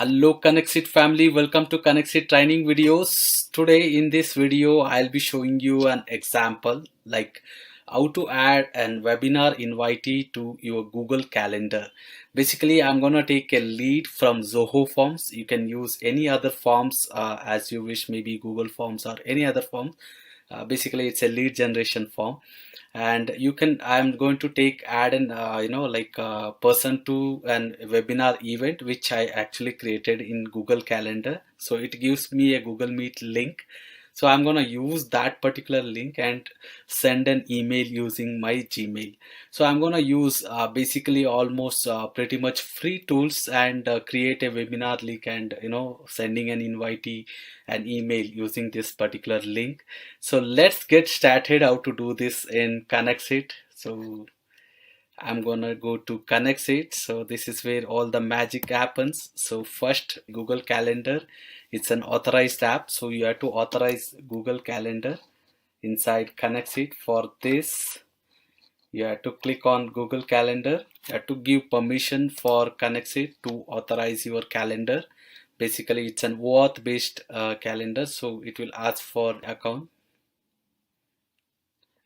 Hello KonnectzIT family, welcome to KonnectzIT training videos. Today in this video I'll be showing you an example like how to add an webinar invitee to your Google Calendar. Basically I'm gonna take a lead from Zoho Forms. You can use any other forms as you wish, maybe Google Forms or any other form. Basically it's a lead generation form, and you can I'm going to take add an like a person to an webinar event which I actually created in Google Calendar. So it gives me a Google Meet link, so I'm going to use that particular link and send an email using my Gmail. So I'm going to use basically almost pretty much free tools and create a webinar link and sending an invitee an email using this particular link. So let's get started how to do this in KonnectzIT. So I'm gonna go to KonnectzIT. So this is where all the magic happens. So first Google Calendar, it's an authorized app. So you have to authorize Google Calendar inside KonnectzIT. For this, you have to click on Google Calendar. You have to give permission for KonnectzIT to authorize your calendar. Basically, it's an OAuth based calendar, so it will ask for account.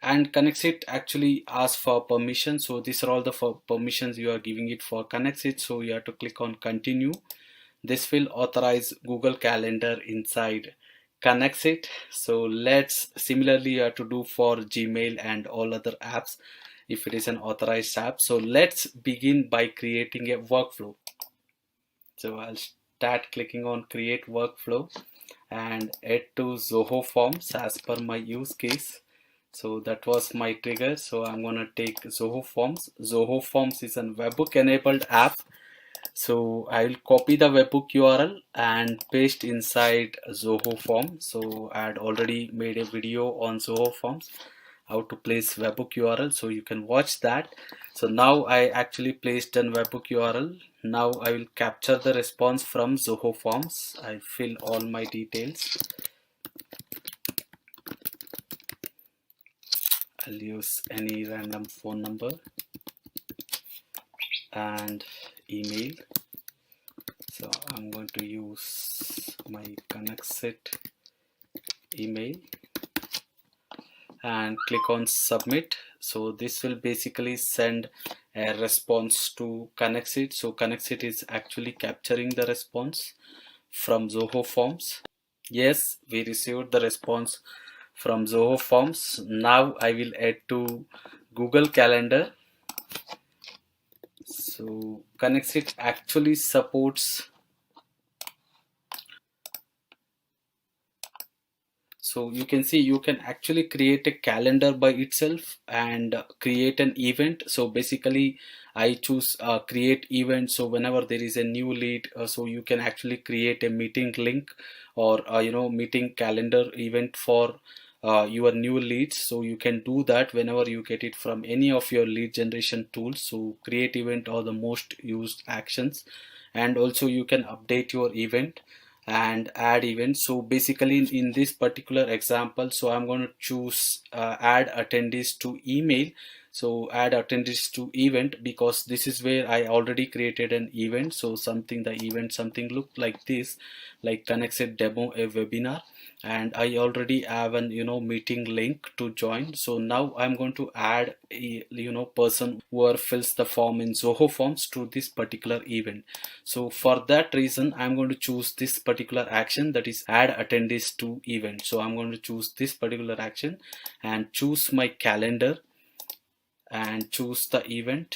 And KonnectzIT actually asks for permission, so these are all the permissions you are giving it for KonnectzIT. So you have to click on continue. This will authorize Google Calendar inside KonnectzIT. So let's similarly you have to do for Gmail and all other apps if it is an authorized app. So let's begin by creating a workflow. So I'll start clicking on create workflow and add to Zoho Forms as per my use case. So that was my trigger. So I'm gonna take Zoho Forms. Zoho Forms is a webhook enabled app. So I will copy the webhook URL and paste inside Zoho Forms. So I had already made a video on Zoho Forms, how to place webhook URL, so you can watch that. So now I actually placed an webhook URL. Now I will capture the response from Zoho Forms. I fill all my details. I'll use any random phone number and email. So I'm going to use my KonnectzIT email and click on submit. So this will basically send a response to KonnectzIT. So KonnectzIT is actually capturing the response from Zoho Forms. Yes, we received the response from Zoho Forms. Now I will add to Google Calendar. So KonnectzIT actually supports, so you can see you can actually create a calendar by itself and create an event. So basically I choose create event. So whenever there is a new lead, so you can actually create a meeting link or meeting calendar event for your new leads. So you can do that whenever you get it from any of your lead generation tools. So create event are the most used actions, and also you can update your event and add events. So basically in this particular example, so I'm going to choose add attendees to email. So add attendees to event because this is where I already created an event. So something, the event something look like this, like KonnectzIT demo a webinar, and I already have an meeting link to join. So now I'm going to add a person who fills the form in Zoho Forms to this particular event. So for that reason I'm going to choose this particular action, that is add attendees to event. So I'm going to choose this particular action and choose my calendar and choose the event.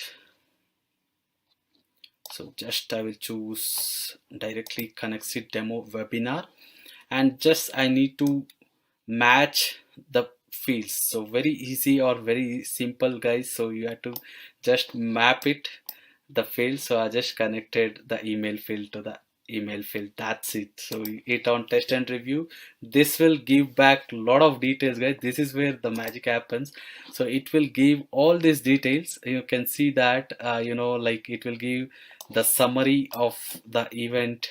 So just I will choose directly KonnectzIT demo webinar, and just I need to match the fields. So very easy or very simple guys. So you have to just map it the field. So I just connected the email field to the email field. That's it. So hit on test and review. This will give back a lot of details guys. This is where the magic happens. So it will give all these details. You can see that like it will give the summary of the event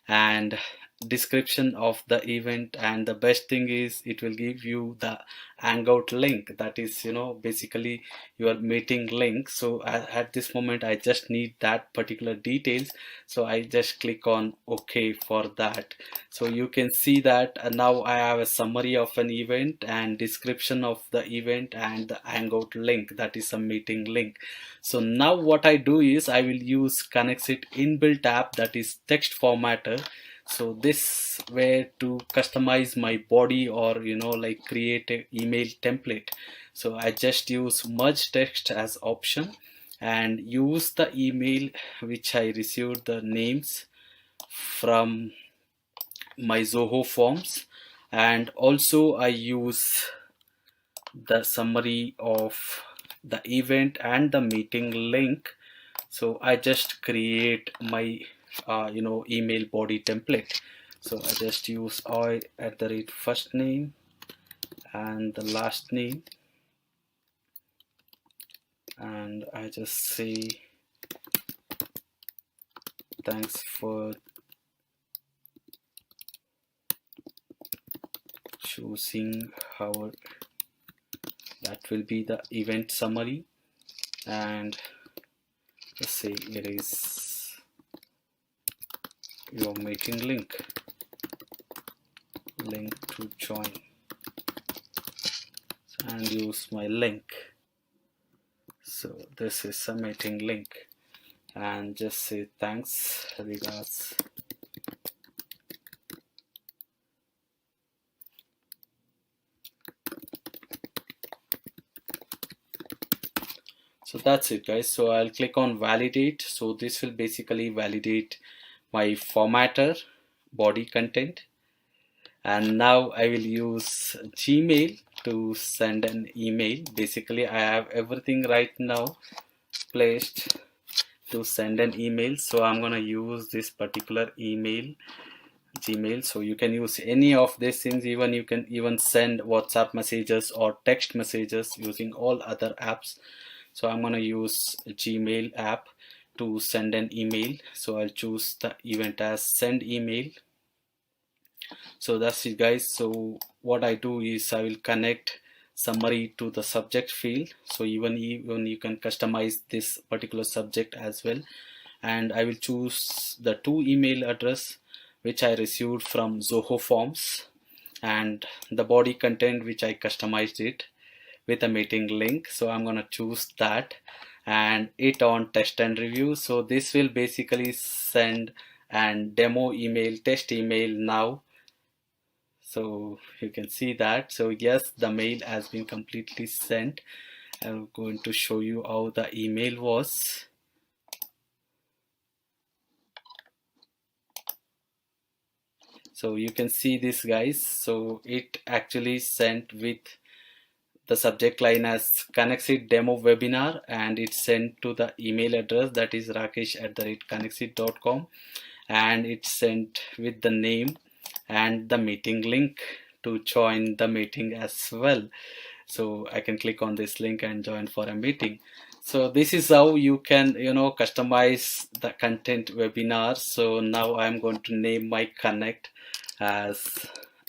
and description of the event, and the best thing is it will give you the hangout link, that is, basically your meeting link. So at this moment I just need that particular details, so I just click on OK for that. So you can see that now I have a summary of an event and description of the event and the hangout link, that is a meeting link. So now what I do is I will use KonnectzIT inbuilt app, that is text formatter. So this way to customize my body, or like create a email template. So I just use merge text as option and use the email which I received the names from my Zoho Forms, and also I use the summary of the event and the meeting link. So I just create my email body template. So I just use I at the rate first name and the last name, and I just say thanks for choosing our, that will be the event summary, and let's say it is your meeting link to join, and use my link. So this is a meeting link, and just say thanks, regards. So that's it, guys. So I'll click on validate. So this will basically validate my formatter body content, and now I will use Gmail to send an email. Basically I have everything right now placed to send an email, so I'm gonna use this particular email, Gmail. So you can use any of these things, even you can even send WhatsApp messages or text messages using all other apps. So I'm gonna use Gmail app to send an email. So I'll choose the event as send email. So that's it, guys. So what I do is I will connect summary to the subject field. So even you can customize this particular subject as well, and I will choose the two email address which I received from Zoho Forms, and the body content which I customized it with a meeting link. So I'm gonna choose that and it on test and review. So this will basically send and demo email, test email now. So you can see that. So yes, the mail has been completely sent. I'm going to show you how the email was. So you can see this, guys. So it actually sent with the subject line as KonnectzIT demo webinar, and it's sent to the email address, that is rakesh@konnektZit.com, and it's sent with the name and the meeting link to join the meeting as well. So I can click on this link and join for a meeting. So this is how you can customize the content webinar. So now I'm going to name my connect as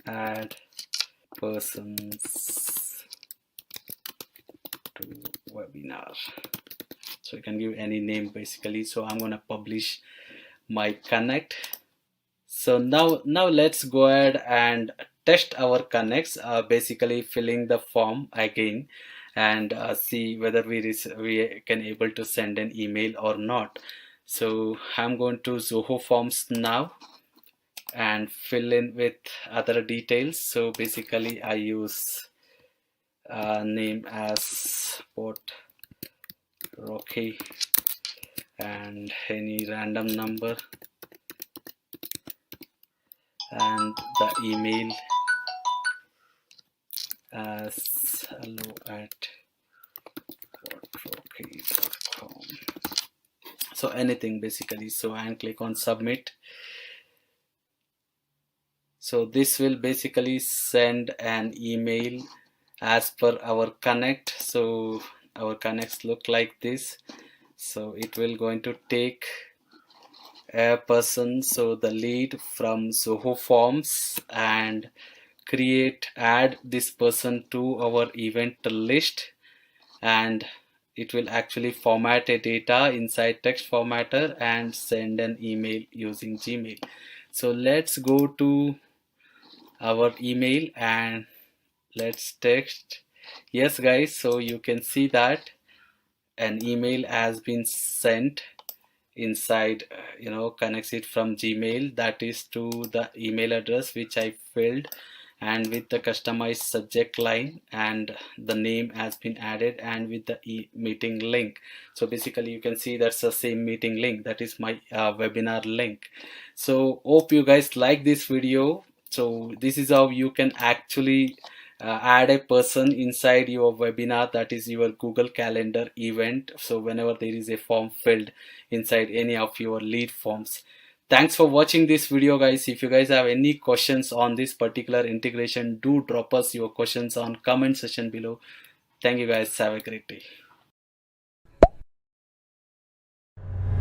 add persons to webinar. So you can give any name basically. So I'm going to publish my connect. So now let's go ahead and test our connects, basically filling the form again, and see whether we can able to send an email or not. So I'm going to Zoho Forms now and fill in with other details. So basically I use name as Sport Rocky and any random number, and the email as hello@rocky.com. So anything basically. So and click on submit. So this will basically send an email as per our connect. So our connects look like this. So it will going to take a person, so the lead from Zoho Forms, and add this person to our event list, and it will actually format a data inside text formatter and send an email using Gmail. So let's go to our email and let's text yes guys. So you can see that an email has been sent inside KonnectzIT from Gmail, that is to the email address which I filled, and with the customized subject line, and the name has been added, and with the meeting link. So basically you can see that's the same meeting link, that is my webinar link. So hope you guys like this video. So this is how you can actually add a person inside your webinar, that is your Google Calendar event. So whenever there is a form filled inside any of your lead forms. Thanks for watching this video guys. If you guys have any questions on this particular integration, do drop us your questions on comment section below. Thank you guys. Have a great day.